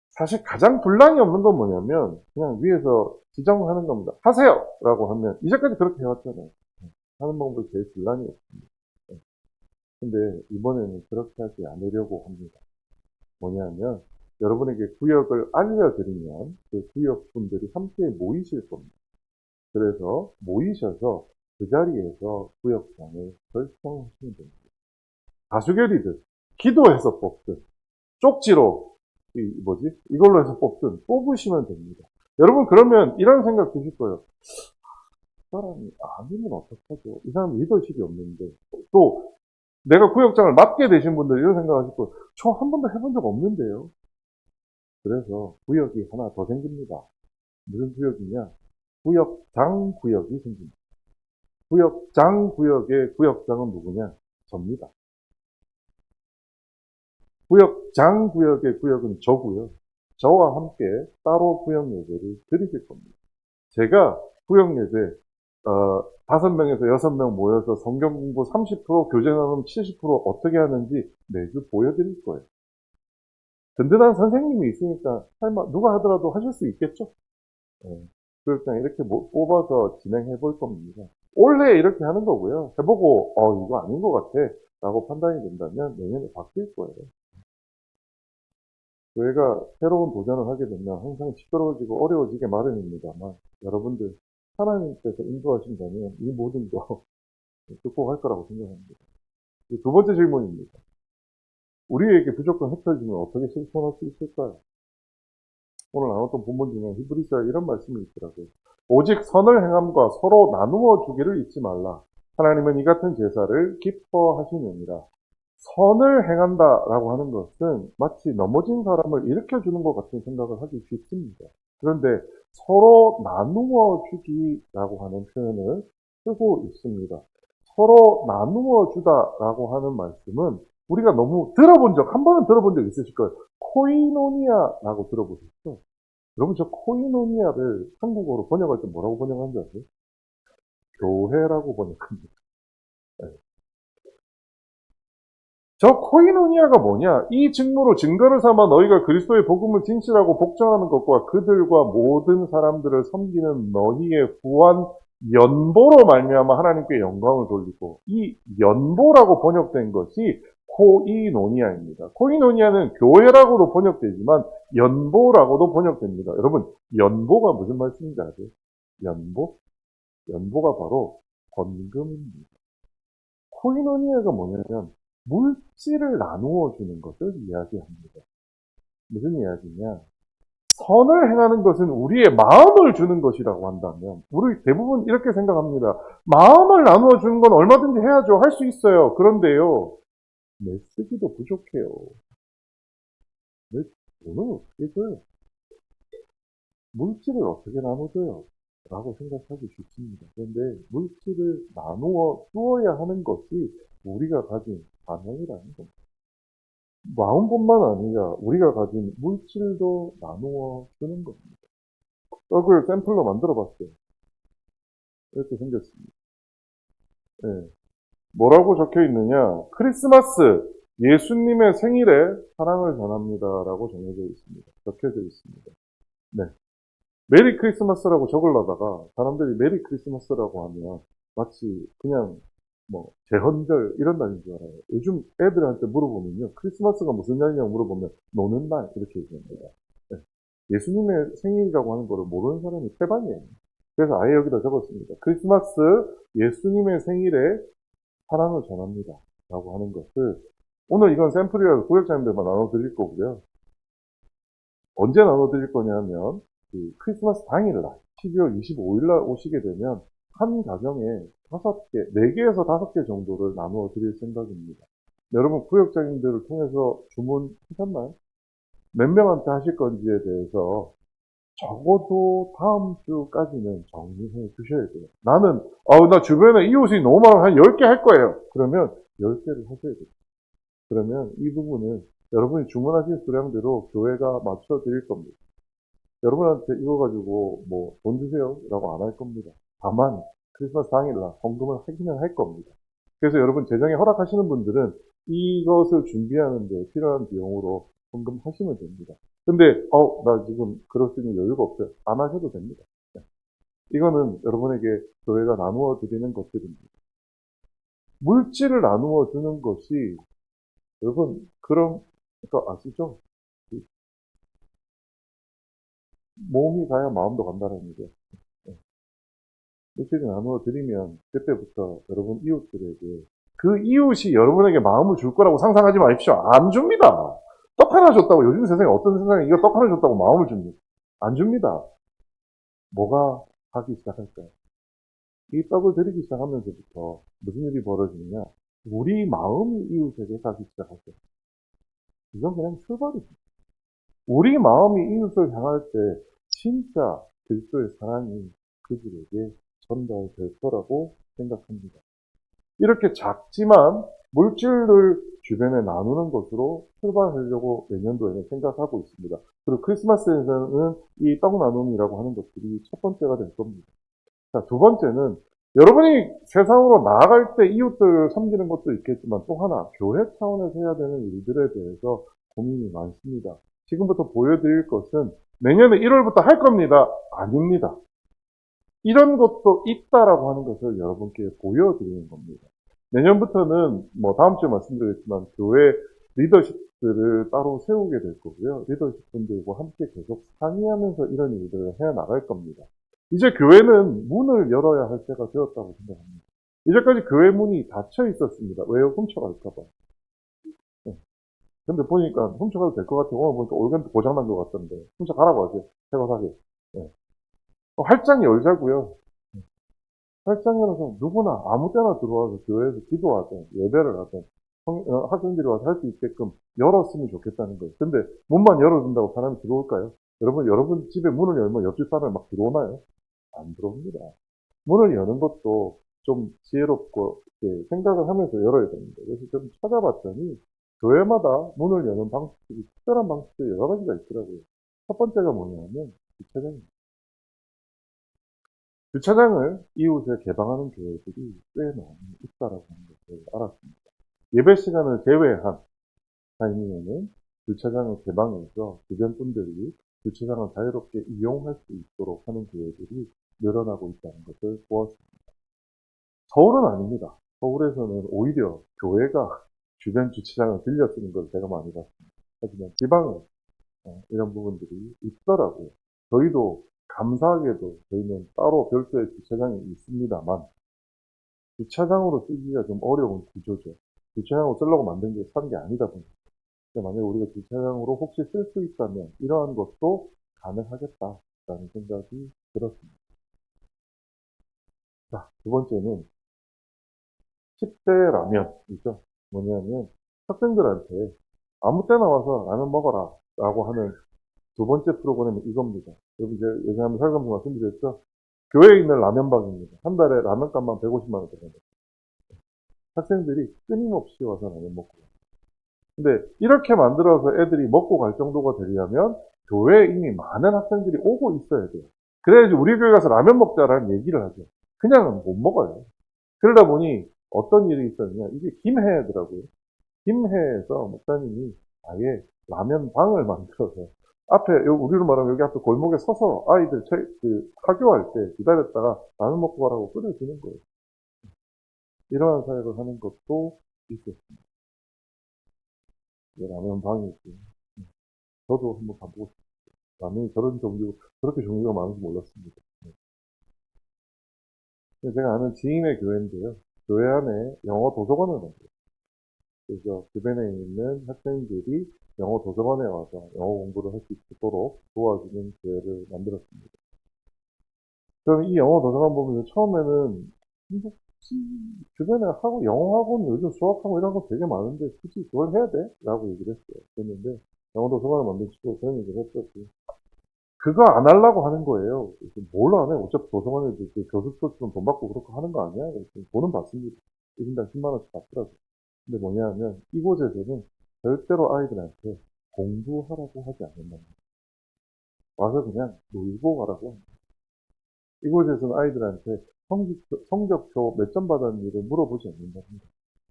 사실 가장 분량이 없는 건 뭐냐면 그냥 위에서 지정하는 겁니다. 하세요! 라고 하면 이제까지 그렇게 해왔잖아요. 하는 방법이 제일 분량이 없습니다. 근데 이번에는 그렇게 하지 않으려고 합니다. 뭐냐면 여러분에게 구역을 알려드리면 그 구역 분들이 함께 모이실 겁니다. 그래서 모이셔서 그 자리에서 구역장을 결정하시면 됩니다. 다수결이든 기도해서 뽑든 쪽지로 이걸로 해서 뽑든 뽑으시면 됩니다. 여러분 그러면 이런 생각 드실 거예요. 이 사람이 아니면 어떡하죠? 이 사람 리더십이 없는데 또 내가 구역장을 맡게 되신 분들 이런 생각하실 거예요. 저 한 번도 해본 적 없는데요. 그래서 구역이 하나 더 생깁니다. 무슨 구역이냐? 구역장 구역이 생깁니다. 구역장 구역의 구역장은 누구냐? 접니다. 구역장 구역의 구역은 저고요. 저와 함께 따로 구역 예배를 드리실 겁니다. 제가 구역 예배 5명에서 6명 모여서 성경 공부 30%, 교재 나눔 70% 어떻게 하는지 매주 보여드릴 거예요. 든든한 선생님이 있으니까 설마 누가 하더라도 하실 수 있겠죠? 구역장 이렇게 뽑아서 진행해 볼 겁니다. 올해 이렇게 하는 거고요. 해보고 이거 아닌 것 같아 라고 판단이 된다면 내년에 바뀔 거예요. 저희가 새로운 도전을 하게 되면 항상 시끄러워지고 어려워지게 마련입니다만 여러분들 하나님께서 인도하신다면 이 모든 거 극복할 거라고 생각합니다. 두 번째 질문입니다. 우리에게 무조건 흩어지면 어떻게 실천할 수 있을까요? 오늘 나눴던 본문 중에 히브리서에 이런 말씀이 있더라고요. 오직 선을 행함과 서로 나누어 주기를 잊지 말라. 하나님은 이 같은 제사를 기뻐하시느니라. 선을 행한다라고 하는 것은 마치 넘어진 사람을 일으켜주는 것 같은 생각을 하기 쉽습니다. 그런데 서로 나누어 주기라고 하는 표현을 쓰고 있습니다. 서로 나누어 주다라고 하는 말씀은 우리가 너무 한 번은 들어본 적 있으실 거예요. 코이노니아라고 들어보셨죠? 여러분 저 코이노니아를 한국어로 번역할 때 뭐라고 번역하는지 아세요? 교회라고 번역합니다. 네. 저 코이노니아가 뭐냐? 이 직무로 증거를 삼아 너희가 그리스도의 복음을 진실하고 복종하는 것과 그들과 모든 사람들을 섬기는 너희의 후한 연보로 말미암아 하나님께 영광을 돌리고, 이 연보라고 번역된 것이 코이노니아입니다. 코이노니아는 교회라고도 번역되지만 연보라고도 번역됩니다. 여러분, 연보가 무슨 말씀인지 아세요? 연보? 연보가 바로 헌금입니다. 코이노니아가 뭐냐면 물질을 나누어 주는 것을 이야기합니다. 무슨 이야기냐? 선을 행하는 것은 우리의 마음을 주는 것이라고 한다면, 우리 대부분 이렇게 생각합니다. 마음을 나누어 주는 건 얼마든지 해야죠. 할 수 있어요. 그런데요, 내 쓰기도 부족해요. 내 돈을 어떻게 줘요? 물질을 어떻게 나눠줘요? 라고 생각하기 쉽습니다. 그런데 물질을 나누어 주어야 하는 것이 우리가 가진 사명이라는 겁니다. 마음뿐만 아니라 우리가 가진 물질도 나누어 주는 겁니다. 떡을 샘플로 만들어 봤어요. 이렇게 생겼습니다. 예. 뭐라고 적혀 있느냐? 크리스마스, 예수님의 생일에 사랑을 전합니다. 라고 정해져 있습니다. 적혀져 있습니다. 네. 메리 크리스마스라고 적으려다가 사람들이 메리 크리스마스라고 하면 마치 그냥 뭐 제헌절 이런 날인 줄 알아요. 요즘 애들한테 물어보면요. 크리스마스가 무슨 날이냐고 물어보면 노는 날 이렇게 얘기합니다. 네. 예수님의 생일이라고 하는 거를 모르는 사람이 태반이에요. 그래서 아예 여기다 적었습니다. 크리스마스 예수님의 생일에 사랑을 전합니다. 라고 하는 것을 오늘 이건 샘플이라서 구역장님들만 나눠드릴 거고요. 언제 나눠드릴 거냐면 그 크리스마스 당일날 12월 25일날 오시게 되면 한 가정에 5개, 4개에서 5개 정도를 나누어 드릴 생각입니다. 여러분 구역장님들을 통해서 주문하셨나요? 몇 명한테 하실 건지에 대해서 적어도 다음 주까지는 정리해 주셔야 돼요. 나는 나 주변에 이웃이 너무 많아 한 10개 할 거예요. 그러면 10개를 하셔야 돼요. 그러면 이 부분은 여러분이 주문하신 수량대로 교회가 맞춰 드릴 겁니다. 여러분한테 이거 가지고 뭐 돈 주세요 라고 안 할 겁니다. 다만 크리스마스 당일날 헌금을 하기는 할 겁니다. 그래서 여러분 재정에 허락하시는 분들은 이것을 준비하는 데 필요한 비용으로 헌금하시면 됩니다. 근데 나 지금 그럴 수 있는 여유가 없어요. 안 하셔도 됩니다. 네. 이거는 여러분에게 교회가 나누어 드리는 것들입니다. 물질을 나누어 주는 것이 여러분 그런 거 아시죠? 몸이 가야 마음도 간다는 얘기죠. 네. 물질을 나누어 드리면 그때부터 여러분 이웃들에게 그 이웃이 여러분에게 마음을 줄 거라고 상상하지 마십시오. 안 줍니다. 떡 하나 줬다고 요즘 세상에 어떤 세상에 이거 떡 하나 줬다고 마음을 줍니까? 안 줍니다. 뭐가 하기 시작할까요? 이 떡을 드리기 시작하면서부터 무슨 일이 벌어지느냐? 우리 마음이 이웃에게 가기 시작하죠. 이건 그냥 출발이죠. 우리 마음이 이웃을 향할 때 진짜 그리스도의 사랑이 그들에게 전달될 거라고 생각합니다. 이렇게 작지만 물질을 주변에 나누는 것으로 출발하려고 내년도에는 생각하고 있습니다. 그리고 크리스마스에서는 이 떡 나눔이라고 하는 것들이 첫 번째가 될 겁니다. 자, 두 번째는 여러분이 세상으로 나아갈 때 이웃들을 섬기는 것도 있겠지만 또 하나 교회 차원에서 해야 되는 일들에 대해서 고민이 많습니다. 지금부터 보여드릴 것은 내년에 1월부터 할 겁니다. 아닙니다. 이런 것도 있다라고 하는 것을 여러분께 보여드리는 겁니다. 내년부터는 뭐 다음 주에 말씀드렸지만 교회 리더십들을 따로 세우게 될 거고요. 리더십 분들과 함께 계속 상의하면서 이런 일들을 해 나갈 겁니다. 이제 교회는 문을 열어야 할 때가 되었다고 생각합니다. 이제까지 교회 문이 닫혀 있었습니다. 왜요? 훔쳐갈까봐. 네. 근데 보니까 훔쳐가도 될 것 같아요. 오늘 보니까 올겐도 고장난 것 같던데. 훔쳐가라고 하세요. 새거 사게. 네. 활짝 열자고요. 활짝 열어서 누구나 아무 때나 들어와서 교회에서 기도하든 예배를 하든 학생들이 와서 할 수 있게끔 열었으면 좋겠다는 거예요. 근데 문만 열어준다고 사람이 들어올까요? 여러분 집에 문을 열면 옆집 사람이 막 들어오나요? 안 들어옵니다. 문을 여는 것도 좀 지혜롭고 생각을 하면서 열어야 됩니다. 그래서 좀 찾아봤더니 교회마다 문을 여는 방식들이 특별한 방식들이 여러 가지가 있더라고요. 첫 번째가 뭐냐면 주차장입니다. 주차장을 이웃에 개방하는 교회들이 꽤 많이 있다라고 하는 것을 알았습니다. 예배 시간을 제외한 타이밍에는 주차장을 개방해서 주변 분들이 주차장을 자유롭게 이용할 수 있도록 하는 교회들이 늘어나고 있다는 것을 보았습니다. 서울은 아닙니다. 서울에서는 오히려 교회가 주변 주차장을 빌려 쓰는 걸 제가 많이 봤습니다. 하지만 지방은 이런 부분들이 있더라고요. 저희도 감사하게도 저희는 따로 별도의 주차장이 있습니다만 주차장으로 쓰기가 좀 어려운 구조죠. 주차장으로 쓰려고 만든 게 싼 게 아니다 보니까. 만약에 우리가 주차장으로 혹시 쓸 수 있다면 이러한 것도 가능하겠다라는 생각이 들었습니다. 자, 두 번째는 10대 라면이죠. 뭐냐면 학생들한테 아무 때나 와서 라면 먹어라 라고 하는 두 번째 프로그램은 이겁니다. 여러분 이제 예전에 한번 설명서 말씀드렸죠. 교회에 있는 라면방입니다. 한 달에 라면값만 150만 원 들어갑니다. 학생들이 끊임없이 와서 라면 먹고 가요. 근데 이렇게 만들어서 애들이 먹고 갈 정도가 되려면 교회에 이미 많은 학생들이 오고 있어야 돼요. 그래야지 우리 교회 가서 라면 먹자라는 얘기를 하죠. 그냥은 못 먹어요. 그러다 보니 어떤 일이 있었냐. 이게 김해더라고요. 김해에서 목사님이 아예 라면 방을 만들어서 앞에 우리로 말하면 여기 앞에 골목에 서서 아이들 하교할 때 기다렸다가 라면 먹고 가라고 끓여주는 거예요. 이러한 사역을 하는 것도 있었습니다. 라면 방이지. 저도 한번 가보고 싶어요. 라면이 저렇게 종류가 많은지 몰랐습니다. 제가 아는 지인의 교회인데요. 교회 안에 영어 도서관을 만들었어요. 그래서 주변에 있는 학생들이 영어 도서관에 와서 영어 공부를 할 수 있도록 도와주는 교회를 만들었습니다. 저는 이 영어 도서관 보면서 처음에는 주변에 영어 학원, 요즘 수학하고 이런 거 되게 많은데 굳이 그걸 해야 돼? 라고 얘기를 했어요. 그랬는데 영어 도서관을 만든 친구가 그런 얘기를 했죠. 그거 안 하려고 하는 거예요. 뭘 안 해? 어차피 도서관에 교수 수업은 돈 받고 그렇게 하는 거 아니야? 돈은 받습니다. 1인당 10만 원씩 받더라고요. 근데 뭐냐 하면 이곳에서는 절대로 아이들한테 공부하라고 하지 않는다. 와서 그냥 놀고 가라고 합니다. 이곳에서는 아이들한테 성적표 몇 점 받았는 일을 물어보지 않는다.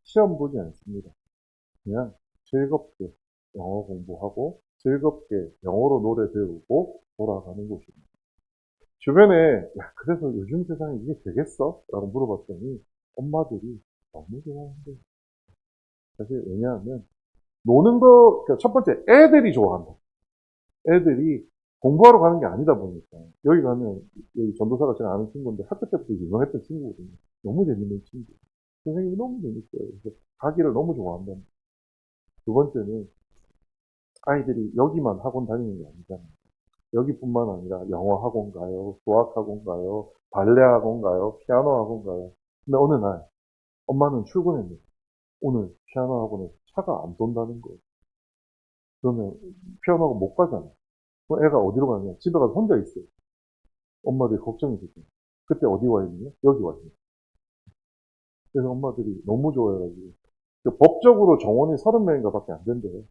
시험 보지 않습니다. 그냥 즐겁게 영어 공부하고 즐겁게 영어로 노래 배우고 돌아가는 곳입니다. 주변에 야 그래서 요즘 세상에 이게 되겠어? 라고 물어봤더니 엄마들이 너무 좋아한대요. 사실 왜냐하면 노는 거, 그러니까 첫 번째 애들이 좋아한다. 애들이 공부하러 가는 게 아니다 보니까 여기 가면 여기 전도사가 제가 아는 친구인데 학교 때부터 유명했던 친구거든요. 너무 재밌는 친구. 선생님이 너무 재밌어요. 그래서 가기를 너무 좋아한다. 두 번째는 아이들이 여기만 학원 다니는 게 아니잖아요. 여기뿐만 아니라 영어 학원 가요, 수학 학원 가요, 발레 학원 가요, 피아노 학원 가요. 근데 어느 날 엄마는 출근했는데 오늘 피아노 학원에 차가 안 돈다는 거예요. 그러면 피아노 학원 못 가잖아요. 그럼 애가 어디로 가느냐? 집에 가서 혼자 있어요. 엄마들이 걱정이 되죠. 그때 어디 와 있느냐? 여기 와 있느냐. 그래서 엄마들이 너무 좋아해가지고 법적으로 정원이 30명인가 밖에 안 된대요.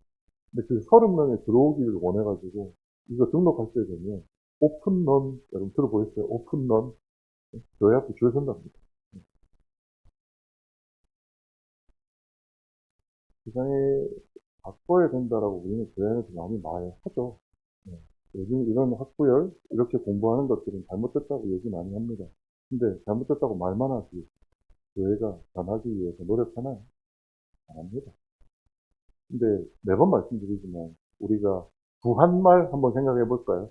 근데 그 30명에 들어오기를 원해가지고 이거 등록할 때 되면 오픈런, 여러분 들어보셨어요? 오픈런 교회 앞에 줄 선답니다. 세상에 바꿔야 된다라고 우리는 교회 안에서 많이 말하죠. 네. 요즘 이런 학부열 이렇게 공부하는 것들은 잘못됐다고 얘기 많이 합니다. 근데 잘못됐다고 말만 하지 교회가 변하기 위해서 노력하나요? 안 합니다. 근데 매번 말씀드리지만 우리가 부한말 한번 생각해 볼까요?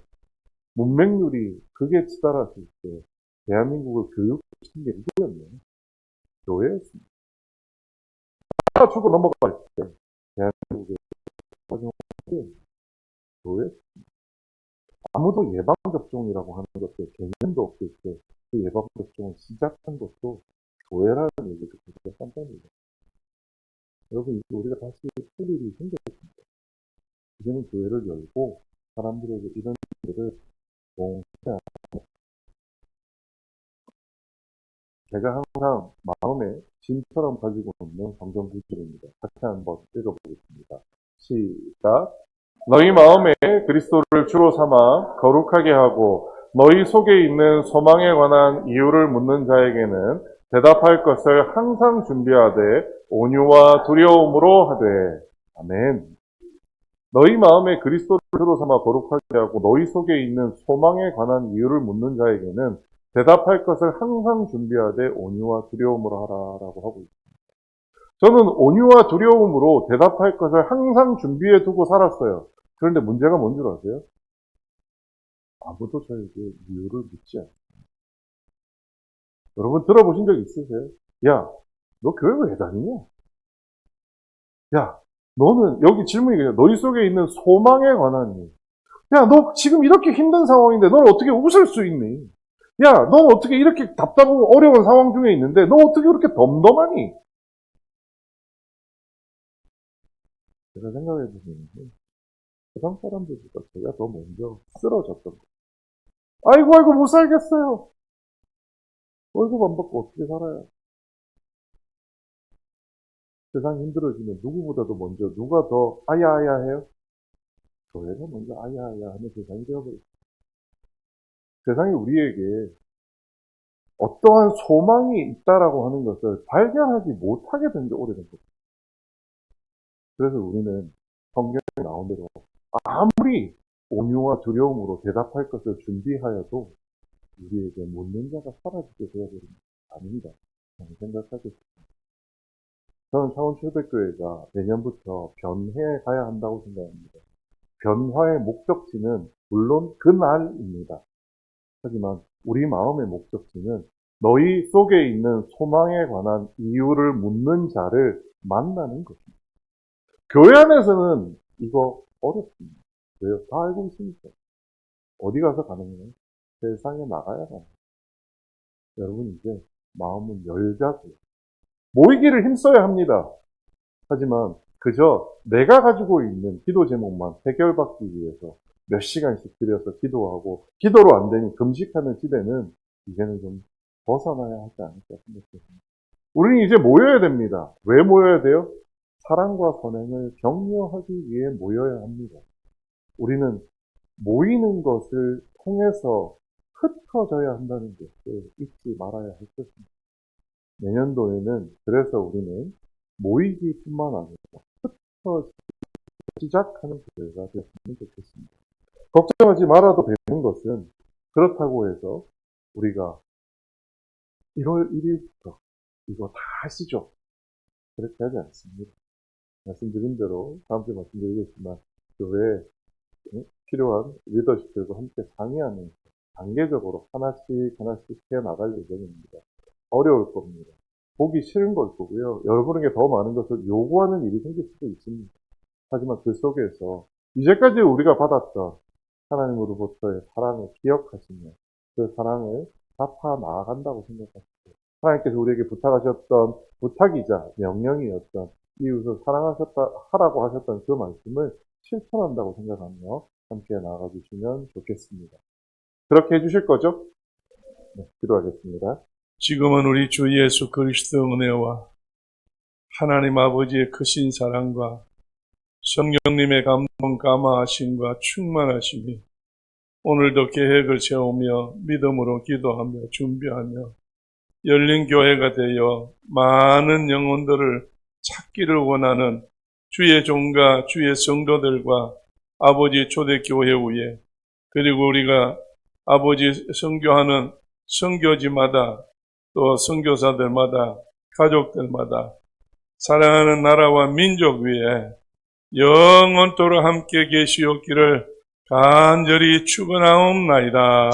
문맹률이 극에 치달았을 때 대한민국을 교육시킨 게 누구였나요? 교회였습니다. 주고 넘어갈 때 대한민국의 마지막 교회. 아무도 예방접종이라고 하는 것에 개념도 없을 때 그 예방접종을 시작한 것도 교회라는 얘기를 듣고 깜짝입니다. 여러분 우리가 다시 할 일이 생겼습니다. 이제는 교회를 열고 사람들에게 이런 일을 공유해야 합니다. 제가 항상 마음에 짐처럼 가지고 있는 성경 구절입니다. 같이 한번 읽어보겠습니다. 시작. 너희 마음에 그리스도를 주로 삼아 거룩하게 하고 너희 속에 있는 소망에 관한 이유를 묻는 자에게는 대답할 것을 항상 준비하되 온유와 두려움으로 하되. 아멘. 너희 마음에 그리스도를 주로 삼아 거룩하게 하고 너희 속에 있는 소망에 관한 이유를 묻는 자에게는 대답할 것을 항상 준비하되 온유와 두려움으로 하라라고 하고 있습니다. 저는 온유와 두려움으로 대답할 것을 항상 준비해 두고 살았어요. 그런데 문제가 뭔 줄 아세요? 아무도 저에게 이유를 묻지 않아요. 여러분 들어보신 적 있으세요? 야, 너 교회 왜 다니냐? 야, 너는 여기 질문이 그냥 너희 속에 있는 소망에 관한 일. 야, 너 지금 이렇게 힘든 상황인데 넌 어떻게 웃을 수 있니? 야, 넌 어떻게 이렇게 답답하고 어려운 상황 중에 있는데 너 어떻게 그렇게 덤덤하니? 제가 생각해 보면 세상 사람들보다 제가 더 먼저 쓰러졌던 거예요. 아이고 못 살겠어요. 월급 안 받고 어떻게 살아요? 세상이 힘들어지면 누구보다도 먼저 누가 더 아야아야 해요? 교회가 먼저 아야아야 하는 세상이 되어버렸어요. 세상이 우리에게 어떠한 소망이 있다라고 하는 것을 발견하지 못하게 된 지 오래된 거예요. 그래서 우리는 성경에 나온 대로 아무리 온유와 두려움으로 대답할 것을 준비하여도 우리에게 묻는 자가 사라지게 되어버립니다. 아닙니다. 저는 생각하겠습니다. 저는 차원초대교회가 내년부터 변해에 가야 한다고 생각합니다. 변화의 목적지는 물론 그날입니다. 하지만 우리 마음의 목적지는 너희 속에 있는 소망에 관한 이유를 묻는 자를 만나는 것입니다. 교회 안에서는 이거 어렵습니다. 왜요? 다 알고 있으니까. 어디 가서 가능해요? 세상에 나가야 가요. 여러분 이제 마음은 열자고요. 모이기를 힘써야 합니다. 하지만 그저 내가 가지고 있는 기도 제목만 해결받기 위해서 몇 시간씩 들여서 기도하고 기도로 안 되니 금식하는 시대는 이제는 좀 벗어나야 하지 않을까 생각합니다. 우리는 이제 모여야 됩니다. 왜 모여야 돼요? 사랑과 선행을 격려하기 위해 모여야 합니다. 우리는 모이는 것을 통해서 흩어져야 한다는 것을 잊지 말아야 할 것입니다. 내년도에는 그래서 우리는 모이기뿐만 아니라 흩어지기 시작하는 교회가 되었으면 좋겠습니다. 걱정하지 말아도 되는 것은 그렇다고 해서 우리가 1월 1일부터 이거 다 하시죠. 그렇게 하지 않습니다. 말씀드린 대로 다음 주에 말씀드리겠지만 교회에 필요한 리더십들과 함께 상의하면서 단계적으로 하나씩 해나갈 예정입니다. 어려울 겁니다. 보기 싫은 걸 거고요. 여러분에게 더 많은 것을 요구하는 일이 생길 수도 있습니다. 하지만 그 속에서 이제까지 우리가 받았던 하나님으로부터의 사랑을 기억하시며 그 사랑을 갚아 나아간다고 생각하시고 하나님께서 우리에게 부탁하셨던 부탁이자 명령이었던 이웃을 하라고 하셨던 그 말씀을 실천한다고 생각하며 함께 나아가 주시면 좋겠습니다. 그렇게 해주실 거죠? 네, 기도하겠습니다. 지금은 우리 주 예수 그리스도 은혜와 하나님 아버지의 크신 사랑과 성령님의 감동 감화하심과 충만하심이 오늘도 계획을 세우며 믿음으로 기도하며 준비하며 열린 교회가 되어 많은 영혼들을 찾기를 원하는 주의 종과 주의 성도들과 아버지 초대교회 위에 그리고 우리가 아버지 선교하는 선교지마다 또 선교사들마다 가족들마다 사랑하는 나라와 민족 위에 영원토록 함께 계시옵기를 간절히 축원하옵나이다.